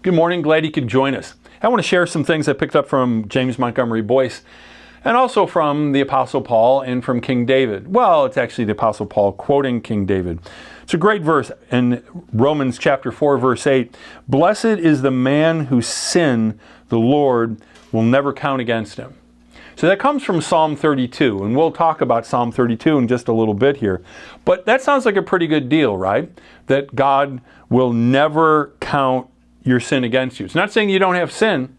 Good morning. Glad you could join us. I want to share some things I picked up from James Montgomery Boyce and also from the Apostle Paul and from King David. Well, it's actually the Apostle Paul quoting King David. It's a great verse in Romans chapter 4, verse 8. Blessed is the man whose sin the Lord will never count against him. So that comes from Psalm 32, and we'll talk about Psalm 32 in just a little bit here. But that sounds like a pretty good deal, right? That God will never count your sin against you. It's not saying you don't have sin.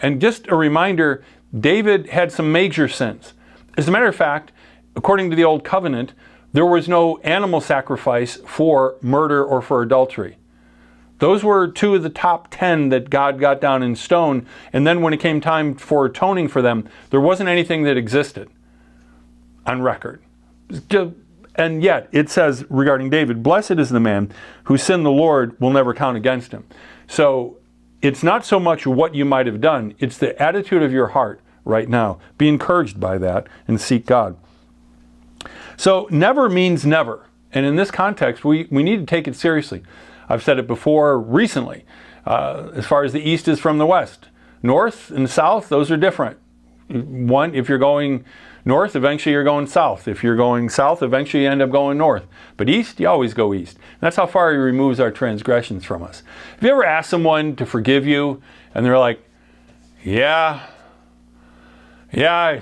And just a reminder, David had some major sins. As a matter of fact, according to the Old Covenant, there was no animal sacrifice for murder or for adultery. Those were two of the top 10 that God got down in stone. And then when it came time for atoning for them, there wasn't anything that existed on record. And yet, it says regarding David, blessed is the man whose sin the Lord will never count against him. So it's not so much what you might have done, it's the attitude of your heart right now. Be encouraged by that and seek God. So never means never. And in this context, we need to take it seriously. I've said it before recently, as far as the East is from the West. North and South, those are different. One, if you're going north, eventually you're going south. If you're going south, eventually you end up going north. But east, you always go east. And that's how far he removes our transgressions from us. Have you ever asked someone to forgive you, and they're like, yeah, I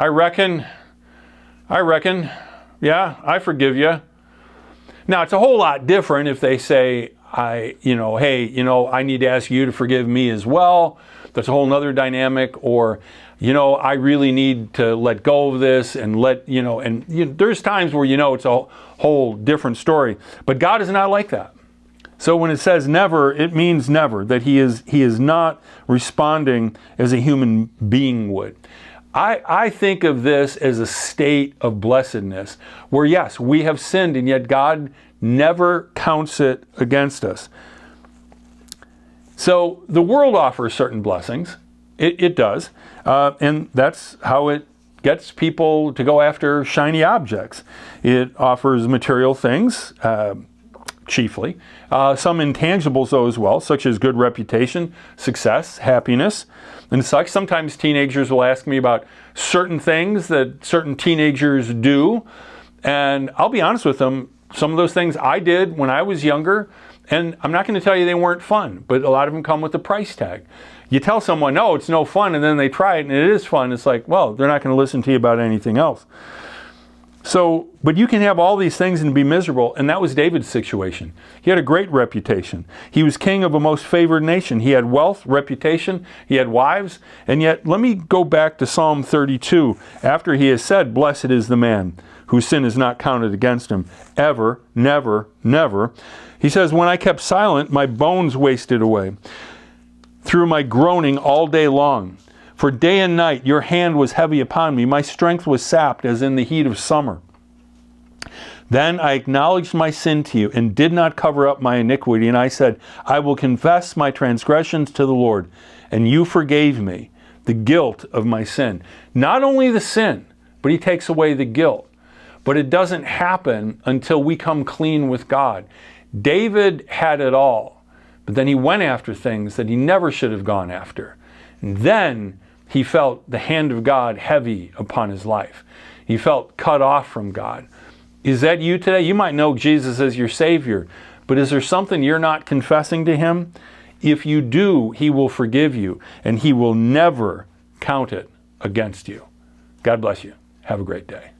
reckon, yeah, I forgive you. Now, it's a whole lot different if they say, hey, I need to ask you to forgive me as well. That's a whole nother dynamic. Or, I really need to let go of this and there's times where it's a whole different story. But God is not like that. So when it says never, it means never, that he is not responding as a human being would. I think of this as a state of blessedness where, yes, we have sinned and yet God never counts it against us. So the world offers certain blessings. It does. And that's how it gets people to go after shiny objects. It offers material things, chiefly. Some intangibles, though, as well, such as good reputation, success, happiness, and such. Sometimes teenagers will ask me about certain things that certain teenagers do. And I'll be honest with them, some of those things I did when I was younger, and I'm not going to tell you they weren't fun, but a lot of them come with a price tag. You tell someone, no, it's no fun, and then they try it and it is fun. It's like, well, they're not going to listen to you about anything else. So, but you can have all these things and be miserable, and that was David's situation. He had a great reputation. He was king of a most favored nation. He had wealth, reputation, he had wives, and yet, let me go back to Psalm 32, after he has said, blessed is the man whose sin is not counted against him, ever, never, never. He says, when I kept silent, my bones wasted away through my groaning all day long. For day and night your hand was heavy upon me. My strength was sapped as in the heat of summer. Then I acknowledged my sin to you and did not cover up my iniquity. And I said, I will confess my transgressions to the Lord. And you forgave me the guilt of my sin. Not only the sin, but he takes away the guilt. But it doesn't happen until we come clean with God. David had it all, but then he went after things that he never should have gone after. And then he felt the hand of God heavy upon his life. He felt cut off from God. Is that you today? You might know Jesus as your Savior, but is there something you're not confessing to him? If you do, he will forgive you, and he will never count it against you. God bless you. Have a great day.